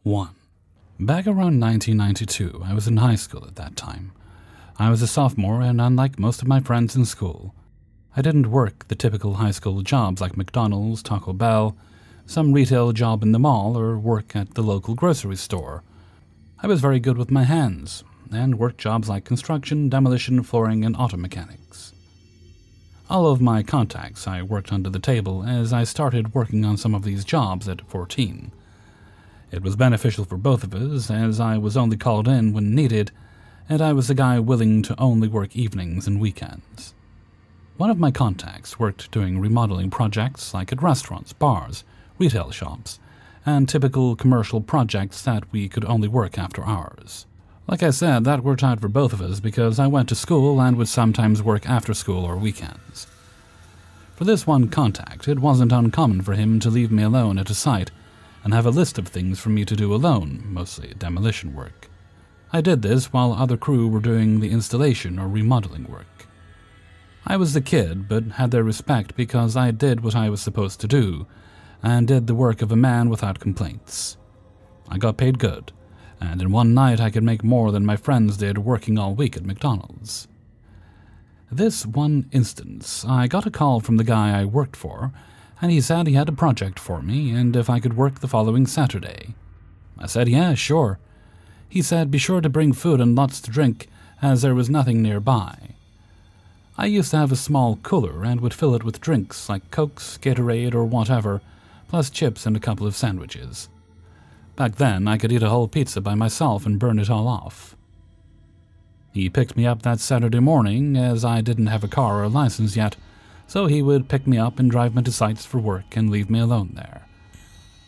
1. Back around 1992, I was in high school at that time. I was a sophomore, and unlike most of my friends in school, I didn't work the typical high school jobs like McDonald's, Taco Bell, some retail job in the mall, or work at the local grocery store. I was very good with my hands, and worked jobs like construction, demolition, flooring, and auto mechanics. All of my contacts I worked under the table as I started working on some of these jobs at 14. It was beneficial for both of us, as I was only called in when needed, and I was the guy willing to only work evenings and weekends. One of my contacts worked doing remodeling projects like at restaurants, bars, retail shops, and typical commercial projects that we could only work after hours. Like I said, that worked out for both of us because I went to school and would sometimes work after school or weekends. For this one contact, it wasn't uncommon for him to leave me alone at a site and have a list of things for me to do alone, mostly demolition work. I did this while other crew were doing the installation or remodeling work. I was the kid, but had their respect because I did what I was supposed to do, and did the work of a man without complaints. I got paid good, and in one night I could make more than my friends did working all week at McDonald's. This one instance, I got a call from the guy I worked for, and he said he had a project for me and if I could work the following Saturday. I said, yeah, sure. He said be sure to bring food and lots to drink, as there was nothing nearby. I used to have a small cooler and would fill it with drinks like Cokes, Gatorade, or whatever, plus chips and a couple of sandwiches. Back then, I could eat a whole pizza by myself and burn it all off. He picked me up that Saturday morning, as I didn't have a car or a license yet, so he would pick me up and drive me to sites for work and leave me alone there.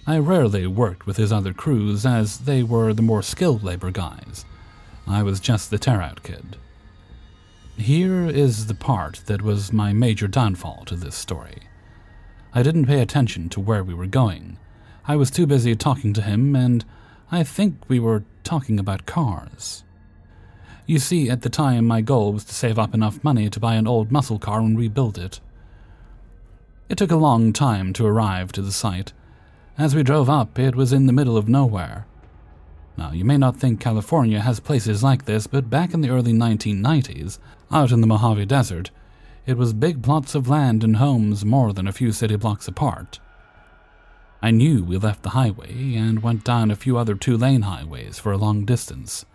I rarely worked with his other crews, as they were the more skilled labor guys. I was just the tear-out kid. Here is the part that was my major downfall to this story. I didn't pay attention to where we were going. I was too busy talking to him, and I think we were talking about cars. You see, at the time, my goal was to save up enough money to buy an old muscle car and rebuild it. It took a long time to arrive to the site. As we drove up, it was in the middle of nowhere. Now, you may not think California has places like this, but back in the early 1990s, out in the Mojave Desert, it was big plots of land and homes more than a few city blocks apart. I knew we left the highway and went down a few other two-lane highways for a long distance.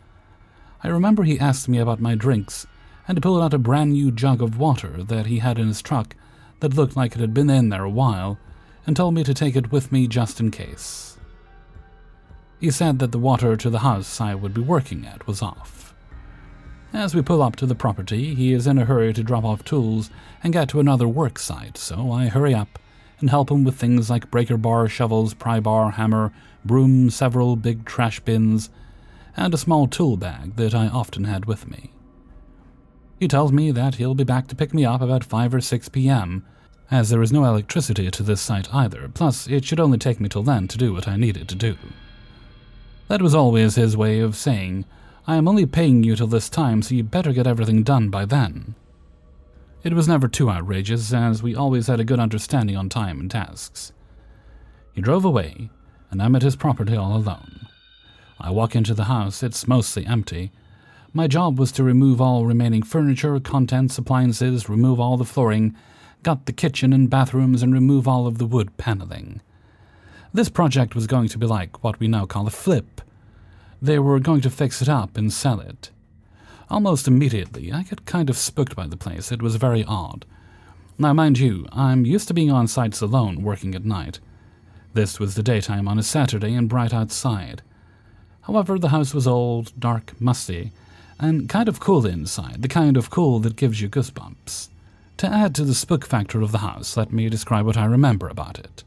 I remember he asked me about my drinks, and pulled out a brand new jug of water that he had in his truck that looked like it had been in there a while, and told me to take it with me just in case. He said that the water to the house I would be working at was off. As we pull up to the property, he is in a hurry to drop off tools and get to another work site, so I hurry up and help him with things like breaker bar, shovels, pry bar, hammer, broom, several big trash bins, and a small tool bag that I often had with me. He tells me that he'll be back to pick me up about 5 or 6 p.m., as there is no electricity to this site either, plus it should only take me till then to do what I needed to do. That was always his way of saying, I am only paying you till this time, so you better get everything done by then. It was never too outrageous, as we always had a good understanding on time and tasks. He drove away, and I'm at his property all alone. I walk into the house, it's mostly empty. My job was to remove all remaining furniture, contents, appliances, remove all the flooring, gut the kitchen and bathrooms, and remove all of the wood paneling. This project was going to be like what we now call a flip. They were going to fix it up and sell it. Almost immediately, I got kind of spooked by the place. It was very odd. Now, mind you, I'm used to being on sites alone, working at night. This was the daytime on a Saturday and bright outside. However, the house was old, dark, musty, and kind of cool inside, the kind of cool that gives you goosebumps. To add to the spook factor of the house, let me describe what I remember about it.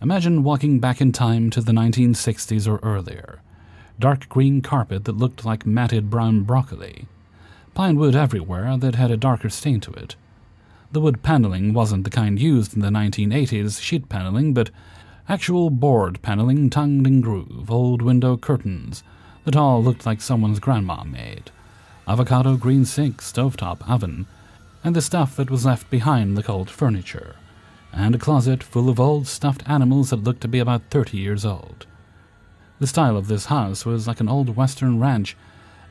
Imagine walking back in time to the 1960s or earlier. Dark green carpet that looked like matted brown broccoli. Pine wood everywhere that had a darker stain to it. The wood paneling wasn't the kind used in the 1980s sheet paneling, but actual board paneling tongued in groove, old window curtains that all looked like someone's grandma made, avocado green sink, stovetop oven, and the stuff that was left behind the cold furniture, and a closet full of old stuffed animals that looked to be about 30 years old. The style of this house was like an old western ranch,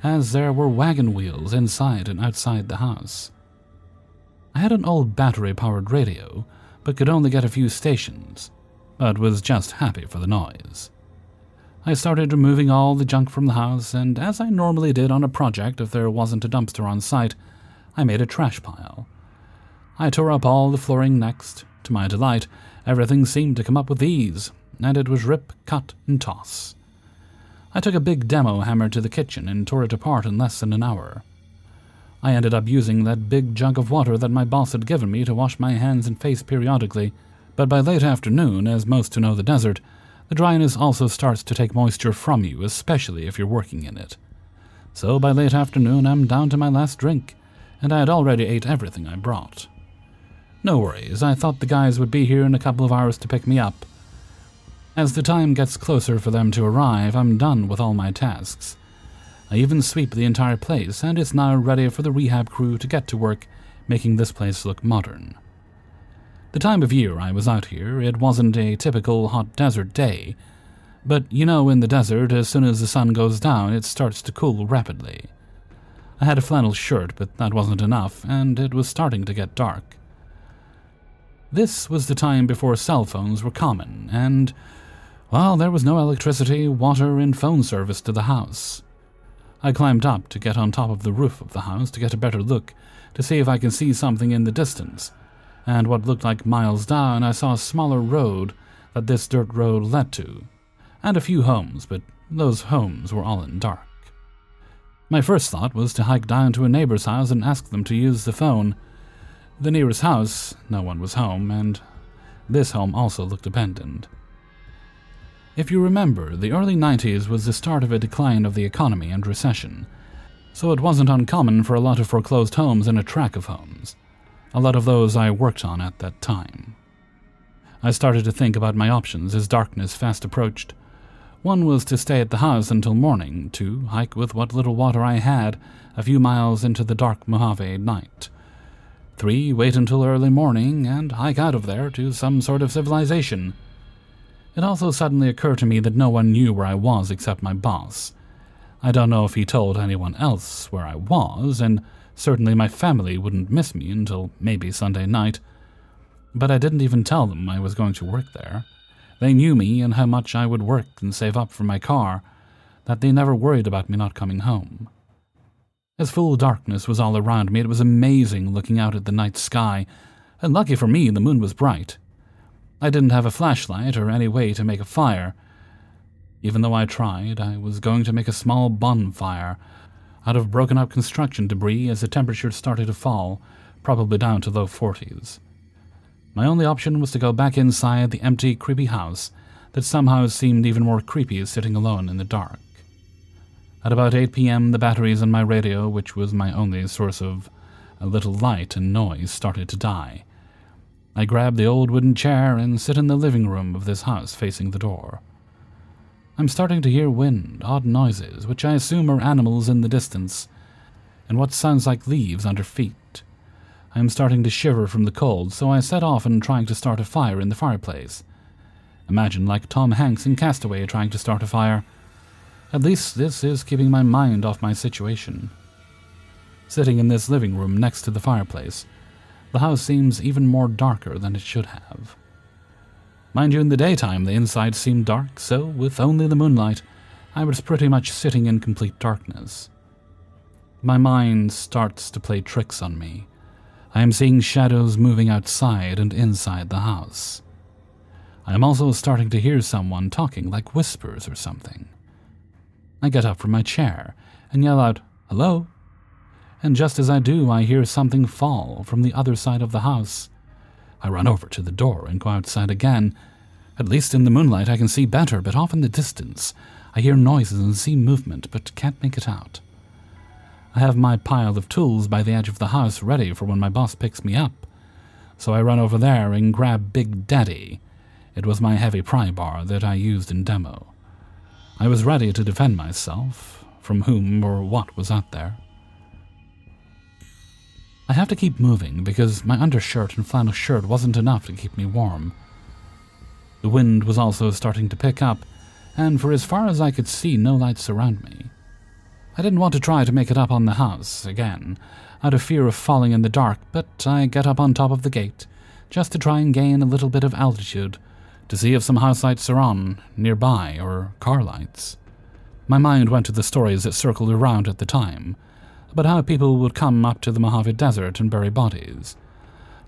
as there were wagon wheels inside and outside the house. I had an old battery-powered radio, but could only get a few stations, but was just happy for the noise. I started removing all the junk from the house, and as I normally did on a project if there wasn't a dumpster on site, I made a trash pile. I tore up all the flooring next. To my delight, everything seemed to come up with ease, and it was rip, cut, and toss. I took a big demo hammer to the kitchen and tore it apart in less than an hour. I ended up using that big jug of water that my boss had given me to wash my hands and face periodically, but by late afternoon, as most who know the desert, the dryness also starts to take moisture from you, especially if you're working in it. So by late afternoon, I'm down to my last drink, and I had already ate everything I brought. No worries, I thought the guys would be here in a couple of hours to pick me up. As the time gets closer for them to arrive, I'm done with all my tasks. I even sweep the entire place, and it's now ready for the rehab crew to get to work, making this place look modern. The time of year I was out here, it wasn't a typical hot desert day, but you know in the desert, as soon as the sun goes down, it starts to cool rapidly. I had a flannel shirt, but that wasn't enough, and it was starting to get dark. This was the time before cell phones were common, and, well, there was no electricity, water, and phone service to the house. I climbed up to get on top of the roof of the house to get a better look, to see if I could see something in the distance, and what looked like miles down I saw a smaller road that this dirt road led to, and a few homes, but those homes were all in dark. My first thought was to hike down to a neighbor's house and ask them to use the phone. The nearest house, no one was home, and this home also looked abandoned. If you remember, the early 90s was the start of a decline of the economy and recession, so it wasn't uncommon for a lot of foreclosed homes and a tract of homes. A lot of those I worked on at that time. I started to think about my options as darkness fast approached. One was to stay at the house until morning, to hike with what little water I had a few miles into the dark Mojave night. 3, wait until early morning and hike out of there to some sort of civilization. It also suddenly occurred to me that no one knew where I was except my boss. I don't know if he told anyone else where I was, and certainly my family wouldn't miss me until maybe Sunday night. But I didn't even tell them I was going to work there. They knew me and how much I would work and save up for my car, that they never worried about me not coming home. As full darkness was all around me, it was amazing looking out at the night sky, and lucky for me, the moon was bright. I didn't have a flashlight or any way to make a fire. Even though I tried, I was going to make a small bonfire out of broken-up construction debris as the temperature started to fall, probably down to low 40s. My only option was to go back inside the empty, creepy house that somehow seemed even more creepy sitting alone in the dark. At about 8 p.m., the batteries on my radio, which was my only source of a little light and noise, started to die. I grabbed the old wooden chair and sit in the living room of this house facing the door. I'm starting to hear wind, odd noises, which I assume are animals in the distance, and what sounds like leaves under feet. I am starting to shiver from the cold, so I set off and trying to start a fire in the fireplace. Imagine like Tom Hanks in Castaway trying to start a fire. At least this is keeping my mind off my situation. Sitting in this living room next to the fireplace, the house seems even more darker than it should have. Mind you, in the daytime the inside seemed dark, so with only the moonlight, I was pretty much sitting in complete darkness. My mind starts to play tricks on me. I am seeing shadows moving outside and inside the house. I am also starting to hear someone talking like whispers or something. I get up from my chair and yell out, "Hello?" And just as I do, I hear something fall from the other side of the house. I run over to the door and go outside again. At least in the moonlight I can see better, but off in the distance I hear noises and see movement, but can't make it out. I have my pile of tools by the edge of the house ready for when my boss picks me up, so I run over there and grab Big Daddy. It was my heavy pry bar that I used in demo. I was ready to defend myself from whom or what was out there. I have to keep moving because my undershirt and flannel shirt wasn't enough to keep me warm. The wind was also starting to pick up, and for as far as I could see, no lights around me. I didn't want to try to make it up on the house again, out of fear of falling in the dark, but I get up on top of the gate, just to try and gain a little bit of altitude, to see if some house lights are on nearby, or car lights. My mind went to the stories that circled around at the time, about how people would come up to the Mojave Desert and bury bodies,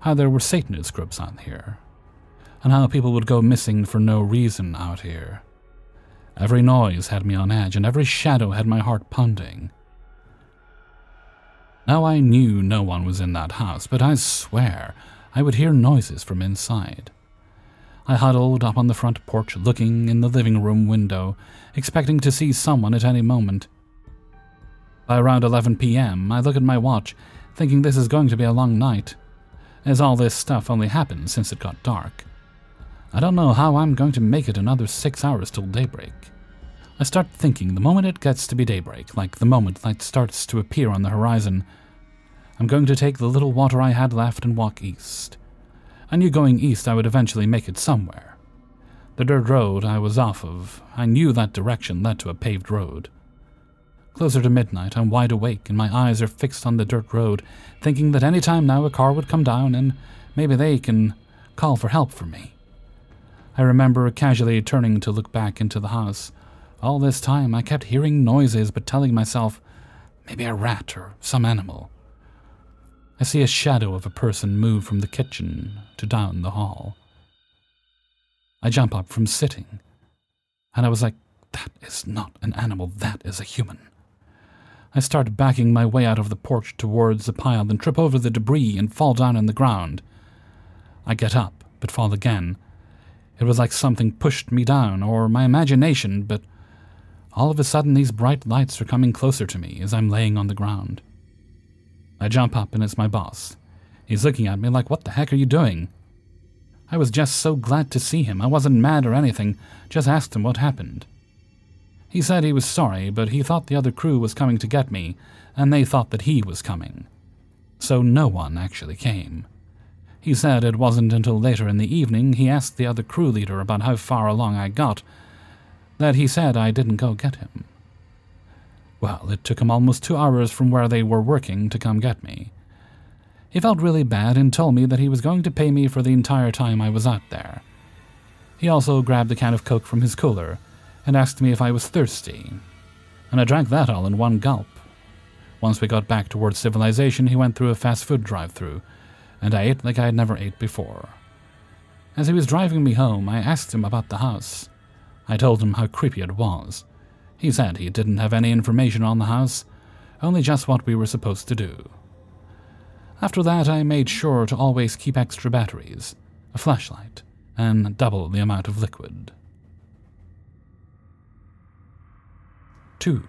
how there were Satanist groups out here, and how people would go missing for no reason out here. Every noise had me on edge, and every shadow had my heart pounding. Now I knew no one was in that house, but I swear I would hear noises from inside. I huddled up on the front porch, looking in the living room window, expecting to see someone at any moment. By around 11 p.m., I look at my watch, thinking this is going to be a long night, as all this stuff only happened since it got dark. I don't know how I'm going to make it another 6 hours till daybreak. I start thinking the moment it gets to be daybreak, like the moment light starts to appear on the horizon, I'm going to take the little water I had left and walk east. I knew going east I would eventually make it somewhere. The dirt road I was off of, I knew that direction led to a paved road. Closer to midnight, I'm wide awake and my eyes are fixed on the dirt road, thinking that any time now a car would come down and maybe they can call for help for me. I remember casually turning to look back into the house. All this time I kept hearing noises but telling myself, maybe a rat or some animal. I see a shadow of a person move from the kitchen to down the hall. I jump up from sitting, and I was like, that is not an animal, that is a human. I start backing my way out of the porch towards the pile and trip over the debris and fall down on the ground. I get up, but fall again. It was like something pushed me down, or my imagination, but all of a sudden these bright lights are coming closer to me as I'm laying on the ground. I jump up and it's my boss. He's looking at me like, what the heck are you doing? I was just so glad to see him. I wasn't mad or anything, just asked him what happened. He said he was sorry, but he thought the other crew was coming to get me, and they thought that he was coming. So no one actually came. He said it wasn't until later in the evening he asked the other crew leader about how far along I got, that he said I didn't go get him. Well, it took him almost 2 hours from where they were working to come get me. He felt really bad and told me that he was going to pay me for the entire time I was out there. He also grabbed a can of Coke from his cooler and asked me if I was thirsty, and I drank that all in one gulp. Once we got back towards civilization, he went through a fast food drive-thru, and I ate like I had never ate before. As he was driving me home, I asked him about the house. I told him how creepy it was. He said he didn't have any information on the house, only just what we were supposed to do. After that, I made sure to always keep extra batteries, a flashlight, and double the amount of liquid. 2.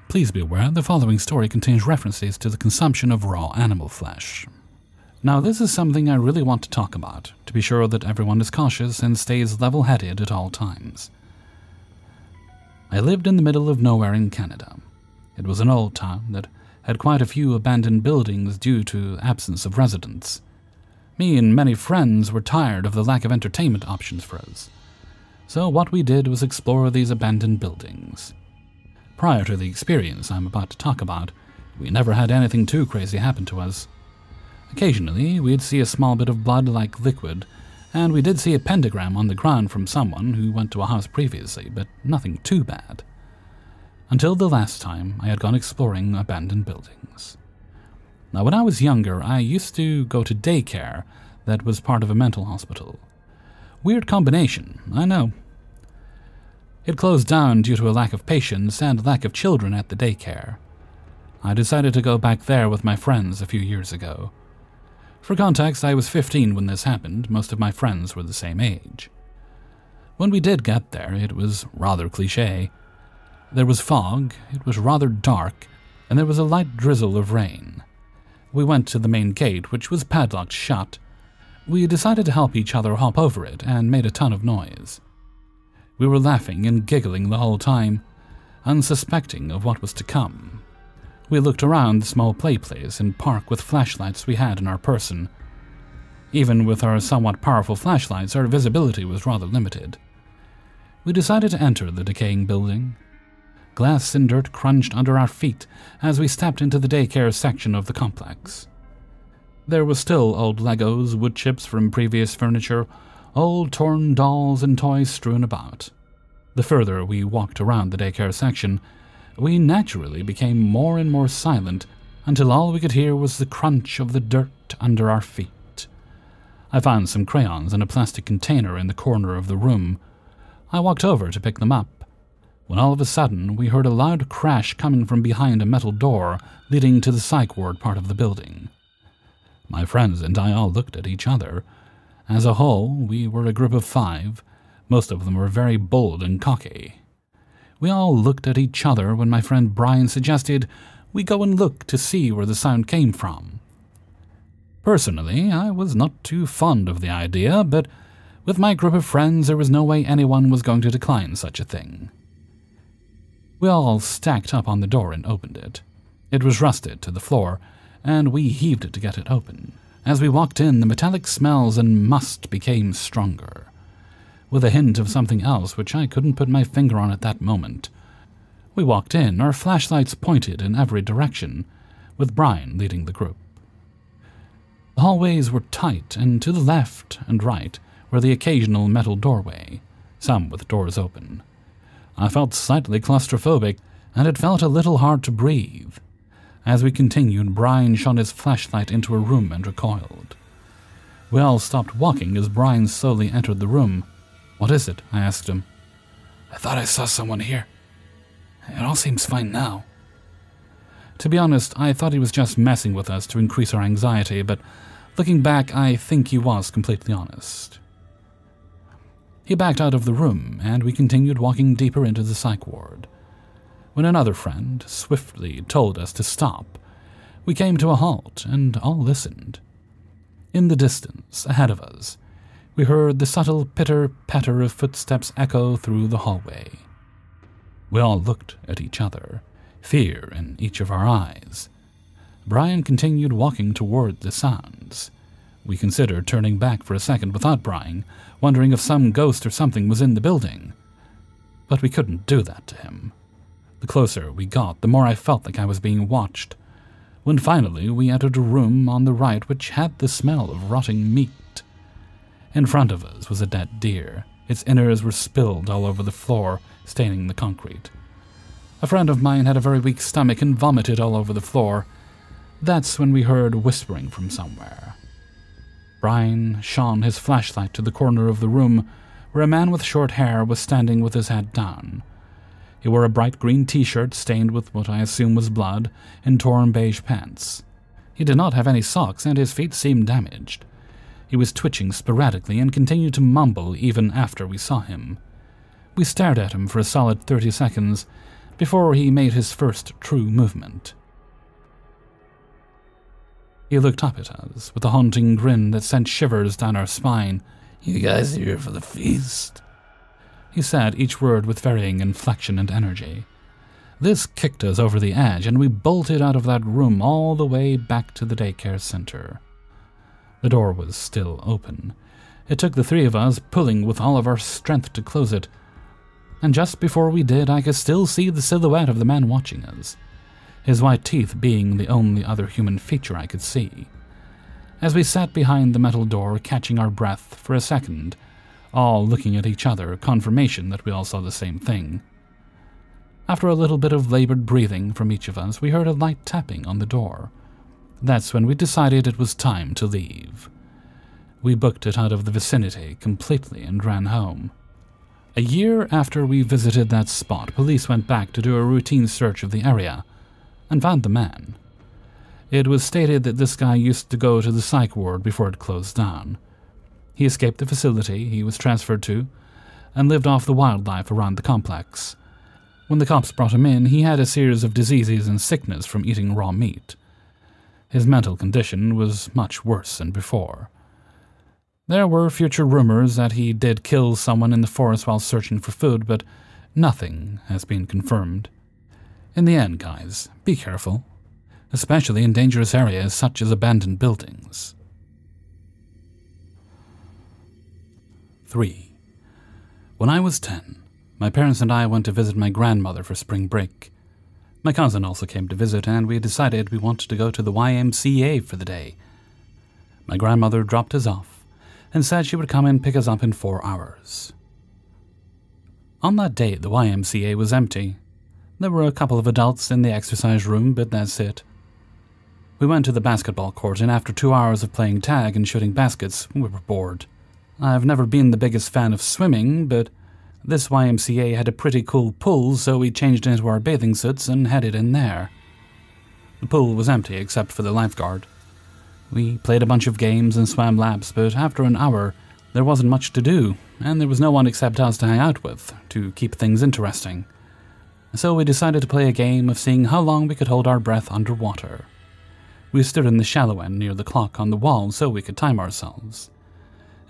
Please be aware the following story contains references to the consumption of raw animal flesh. Now, this is something I really want to talk about, to be sure that everyone is cautious and stays level-headed at all times. I lived in the middle of nowhere in Canada. It was an old town that had quite a few abandoned buildings due to absence of residents. Me and many friends were tired of the lack of entertainment options for us. So what we did was explore these abandoned buildings. Prior to the experience I'm about to talk about, we never had anything too crazy happen to us. Occasionally, we'd see a small bit of blood-like liquid, and we did see a pentagram on the ground from someone who went to a house previously, but nothing too bad. Until the last time I had gone exploring abandoned buildings. Now, when I was younger, I used to go to daycare that was part of a mental hospital. Weird combination, I know. It closed down due to a lack of patients and lack of children at the daycare. I decided to go back there with my friends a few years ago. For context, I was 15 when this happened. Most of my friends were the same age. When we did get there, it was rather cliché. There was fog, it was rather dark, and there was a light drizzle of rain. We went to the main gate, which was padlocked shut. We decided to help each other hop over it and made a ton of noise. We were laughing and giggling the whole time, unsuspecting of what was to come. We looked around the small play place and park with flashlights we had in our person. Even with our somewhat powerful flashlights, our visibility was rather limited. We decided to enter the decaying building. Glass and dirt crunched under our feet as we stepped into the daycare section of the complex. There were still old Legos, wood chips from previous furniture, old torn dolls and toys strewn about. The further we walked around the daycare section, we naturally became more and more silent until all we could hear was the crunch of the dirt under our feet. I found some crayons in a plastic container in the corner of the room. I walked over to pick them up, when all of a sudden we heard a loud crash coming from behind a metal door leading to the psych ward part of the building. My friends and I all looked at each other. As a whole, we were a group of 5. Most of them were very bold and cocky. We all looked at each other when my friend Brian suggested we go and look to see where the sound came from. Personally, I was not too fond of the idea, but with my group of friends there was no way anyone was going to decline such a thing. We all stacked up on the door and opened it. It was rusted to the floor, and we heaved it to get it open. As we walked in, the metallic smells and must became stronger, with a hint of something else which I couldn't put my finger on at that moment. We walked in, our flashlights pointed in every direction, with Brian leading the group. The hallways were tight, and to the left and right were the occasional metal doorway, some with doors open. I felt slightly claustrophobic, and it felt a little hard to breathe. As we continued, Brian shone his flashlight into a room and recoiled. We all stopped walking as Brian slowly entered the room. "What is it?" I asked him. "I thought I saw someone here. It all seems fine now." To be honest, I thought he was just messing with us to increase our anxiety, but looking back, I think he was completely honest. He backed out of the room, and we continued walking deeper into the psych ward. When another friend swiftly told us to stop, we came to a halt and all listened. In the distance, ahead of us, we heard the subtle pitter-patter of footsteps echo through the hallway. We all looked at each other, fear in each of our eyes. Brian continued walking toward the sounds. We considered turning back for a second without Brian, wondering if some ghost or something was in the building. But we couldn't do that to him. The closer we got, the more I felt like I was being watched, when finally we entered a room on the right which had the smell of rotting meat. In front of us was a dead deer. Its innards were spilled all over the floor, staining the concrete. A friend of mine had a very weak stomach and vomited all over the floor. That's when we heard whispering from somewhere. Brian shone his flashlight to the corner of the room where a man with short hair was standing with his head down. He wore a bright green t-shirt stained with what I assume was blood and torn beige pants. He did not have any socks and his feet seemed damaged. He was twitching sporadically and continued to mumble even after we saw him. We stared at him for a solid 30 seconds before he made his first true movement. He looked up at us with a haunting grin that sent shivers down our spine. "You guys here for the feast?" He said each word with varying inflection and energy. This kicked us over the edge, and we bolted out of that room all the way back to the daycare center. The door was still open. It took the 3 of us pulling with all of our strength to close it, and just before we did, I could still see the silhouette of the man watching us, his white teeth being the only other human feature I could see. As we sat behind the metal door, catching our breath for a second, all looking at each other, confirmation that we all saw the same thing. After a little bit of labored breathing from each of us, we heard a light tapping on the door. That's when we decided it was time to leave. We booked it out of the vicinity completely and ran home. A year after we visited that spot, police went back to do a routine search of the area and found the man. It was stated that this guy used to go to the psych ward before it closed down. He escaped the facility he was transferred to and lived off the wildlife around the complex. When the cops brought him in, he had a series of diseases and sickness from eating raw meat. His mental condition was much worse than before. There were future rumors that he did kill someone in the forest while searching for food, but nothing has been confirmed. In the end, guys, be careful, especially in dangerous areas such as abandoned buildings. 3. When I was 10, My parents and I went to visit my grandmother for spring break. My cousin also came to visit, and we decided we wanted to go to the YMCA for the day. My grandmother dropped us off and said she would come and pick us up in 4 hours. On that day, the YMCA was empty. There were a couple of adults in the exercise room, but that's it. We went to the basketball court, and after 2 hours of playing tag and shooting baskets, we were bored. I've never been the biggest fan of swimming, but this YMCA had a pretty cool pool, so we changed into our bathing suits and headed in there. The pool was empty except for the lifeguard. We played a bunch of games and swam laps, but after an hour, there wasn't much to do, and there was no one except us to hang out with, to keep things interesting. So we decided to play a game of seeing how long we could hold our breath underwater. We stood in the shallow end near the clock on the wall so we could time ourselves.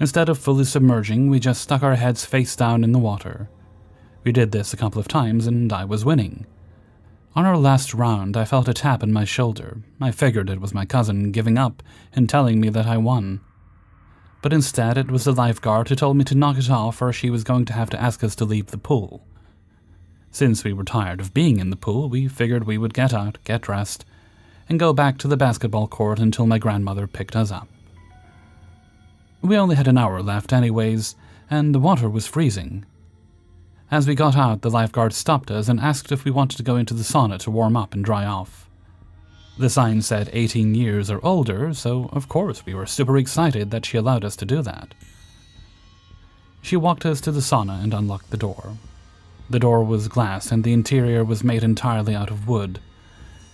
Instead of fully submerging, we just stuck our heads face down in the water. We did this a couple of times, and I was winning. On our last round, I felt a tap on my shoulder. I figured it was my cousin giving up and telling me that I won. But instead, it was the lifeguard who told me to knock it off or she was going to have to ask us to leave the pool. Since we were tired of being in the pool, we figured we would get out, get dressed, and go back to the basketball court until my grandmother picked us up. We only had an hour left anyways, and the water was freezing. As we got out, the lifeguard stopped us and asked if we wanted to go into the sauna to warm up and dry off. The sign said 18 years or older, so of course we were super excited that she allowed us to do that. She walked us to the sauna and unlocked the door. The door was glass and the interior was made entirely out of wood.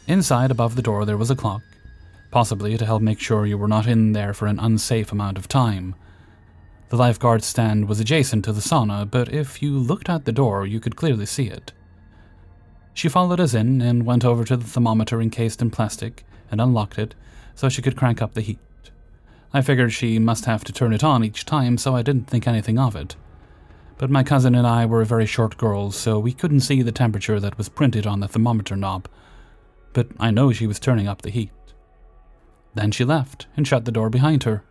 Inside, above the door, there was a clock, possibly to help make sure you were not in there for an unsafe amount of time. The lifeguard stand was adjacent to the sauna, but if you looked out the door, you could clearly see it. She followed us in and went over to the thermometer encased in plastic and unlocked it so she could crank up the heat. I figured she must have to turn it on each time, so I didn't think anything of it. But my cousin and I were very short girls, so we couldn't see the temperature that was printed on the thermometer knob. But I know she was turning up the heat. Then she left and shut the door behind her.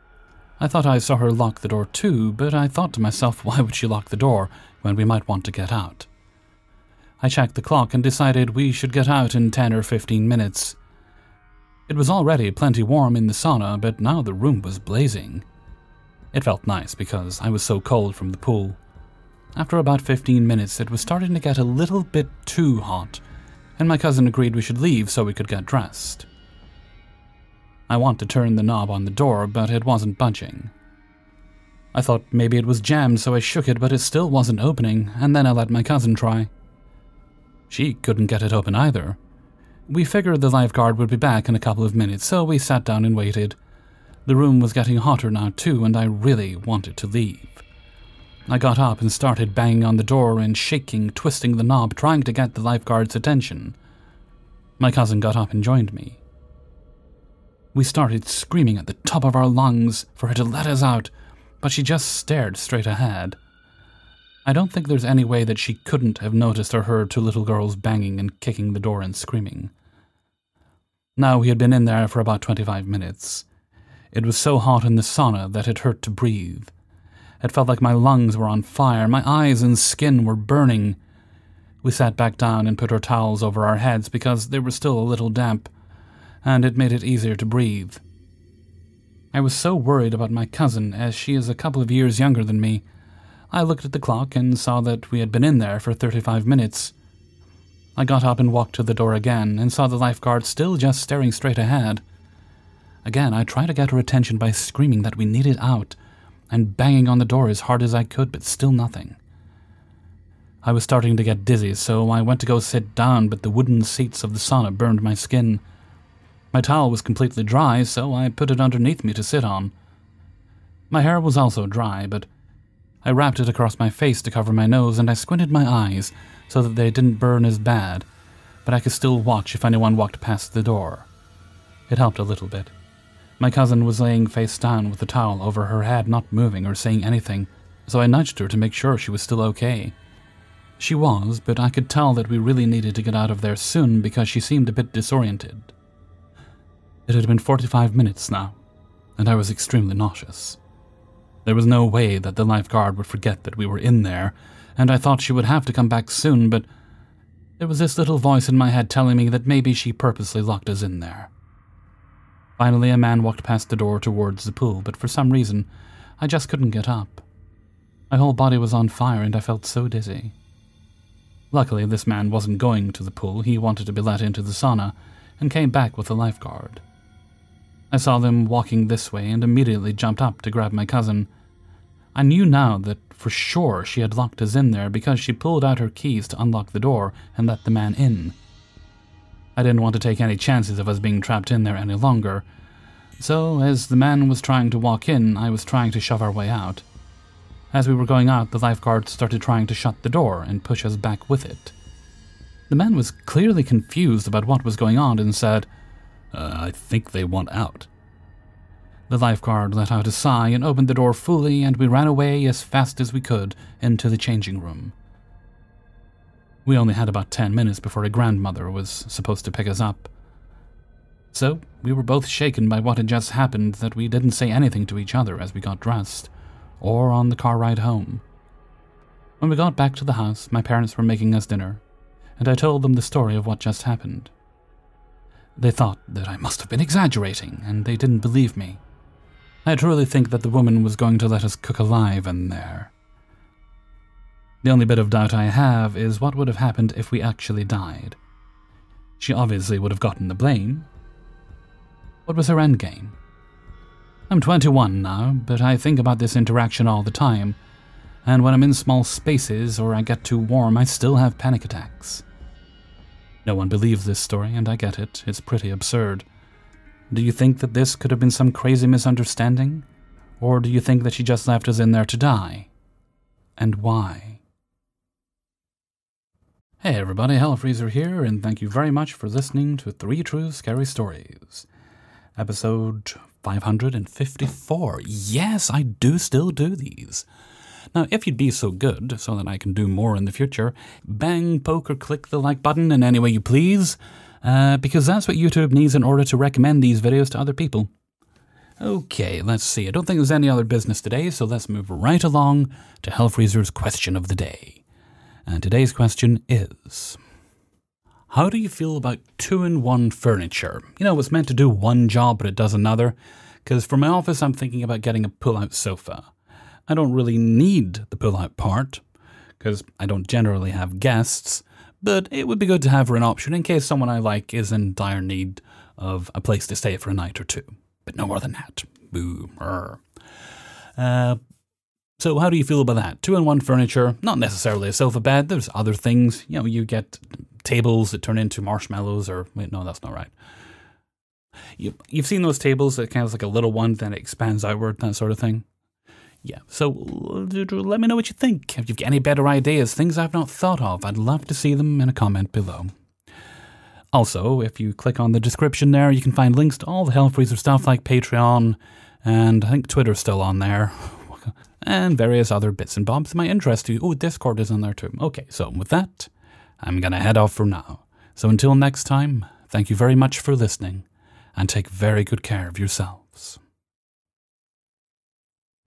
I thought I saw her lock the door too, but I thought to myself, why would she lock the door when we might want to get out? I checked the clock and decided we should get out in 10 or 15 minutes. It was already plenty warm in the sauna, but now the room was blazing. It felt nice because I was so cold from the pool. After about 15 minutes, it was starting to get a little bit too hot, and my cousin agreed we should leave so we could get dressed. I wanted to turn the knob on the door, but it wasn't budging. I thought maybe it was jammed, so I shook it, but it still wasn't opening, and then I let my cousin try. She couldn't get it open either. We figured the lifeguard would be back in a couple of minutes, so we sat down and waited. The room was getting hotter now too, and I really wanted to leave. I got up and started banging on the door and shaking, twisting the knob, trying to get the lifeguard's attention. My cousin got up and joined me. We started screaming at the top of our lungs for her to let us out, but she just stared straight ahead. I don't think there's any way that she couldn't have noticed or heard two little girls banging and kicking the door and screaming. Now we had been in there for about 25 minutes. It was so hot in the sauna that it hurt to breathe. It felt like my lungs were on fire, my eyes and skin were burning. We sat back down and put our towels over our heads because they were still a little damp, and it made it easier to breathe. I was so worried about my cousin, as she is a couple of years younger than me. I looked at the clock and saw that we had been in there for 35 minutes. I got up and walked to the door again and saw the lifeguard still just staring straight ahead. Again, I tried to get her attention by screaming that we needed out and banging on the door as hard as I could, but still nothing. I was starting to get dizzy, so I went to go sit down, but the wooden seats of the sauna burned my skin. My towel was completely dry, so I put it underneath me to sit on. My hair was also dry, but I wrapped it across my face to cover my nose, and I squinted my eyes so that they didn't burn as bad, but I could still watch if anyone walked past the door. It helped a little bit. My cousin was laying face down with the towel over her head, not moving or saying anything, so I nudged her to make sure she was still okay. She was, but I could tell that we really needed to get out of there soon because she seemed a bit disoriented. It had been 45 minutes now, and I was extremely nauseous. There was no way that the lifeguard would forget that we were in there, and I thought she would have to come back soon, but there was this little voice in my head telling me that maybe she purposely locked us in there. Finally, a man walked past the door towards the pool, but for some reason, I just couldn't get up. My whole body was on fire and I felt so dizzy. Luckily, this man wasn't going to the pool. He wanted to be let into the sauna and came back with a lifeguard. I saw them walking this way and immediately jumped up to grab my cousin. I knew now that for sure she had locked us in there because she pulled out her keys to unlock the door and let the man in. I didn't want to take any chances of us being trapped in there any longer, so as the man was trying to walk in, I was trying to shove our way out. As we were going out, the lifeguard started trying to shut the door and push us back with it. The man was clearly confused about what was going on and said, I think they want out. The lifeguard let out a sigh and opened the door fully, and we ran away as fast as we could into the changing room. We only had about 10 minutes before a grandmother was supposed to pick us up. So, we were both shaken by what had just happened that we didn't say anything to each other as we got dressed, or on the car ride home. When we got back to the house, my parents were making us dinner, and I told them the story of what just happened. They thought that I must have been exaggerating, and they didn't believe me. I truly think that the woman was going to let us cook alive in there. The only bit of doubt I have is what would have happened if we actually died. She obviously would have gotten the blame. What was her endgame? I'm 21 now, but I think about this interaction all the time, and when I'm in small spaces or I get too warm, I still have panic attacks. No one believes this story, and I get it. It's pretty absurd. Do you think that this could have been some crazy misunderstanding? Or do you think that she just left us in there to die? And why? Hey everybody, Hellfreezer here, and thank you very much for listening to 3 True Scary Stories. Episode 554. Yes, I do still do these. Now, if you'd be so good, so that I can do more in the future, bang, poke, or click the like button in any way you please, because that's what YouTube needs in order to recommend these videos to other people. Okay, let's see. I don't think there's any other business today, so let's move right along to Hellfreezer's question of the day. And today's question is, how do you feel about 2-in-1 furniture? You know, it's meant to do one job, but it does another. Because for my office, I'm thinking about getting a pull-out sofa. I don't really need the pull-out part, because I don't generally have guests, but it would be good to have an option in case someone I like is in dire need of a place to stay for a night or two. But no more than that. Boo. So how do you feel about that? 2-in-1 furniture, not necessarily a sofa bed. There's other things. You know, you get tables that turn into marshmallows or... Wait, no, that's not right. You've seen those tables that kind of like a little one, then it expands outward, that sort of thing? Yeah, so let me know what you think. If you've got any better ideas, things I've not thought of, I'd love to see them in a comment below. Also, if you click on the description there, you can find links to all the Hellfreezer stuff like Patreon, and I think Twitter's still on there, and various other bits and bobs that might interest you. Oh, Discord is on there too. Okay, so with that, I'm gonna head off for now. So until next time, thank you very much for listening, and take very good care of yourselves.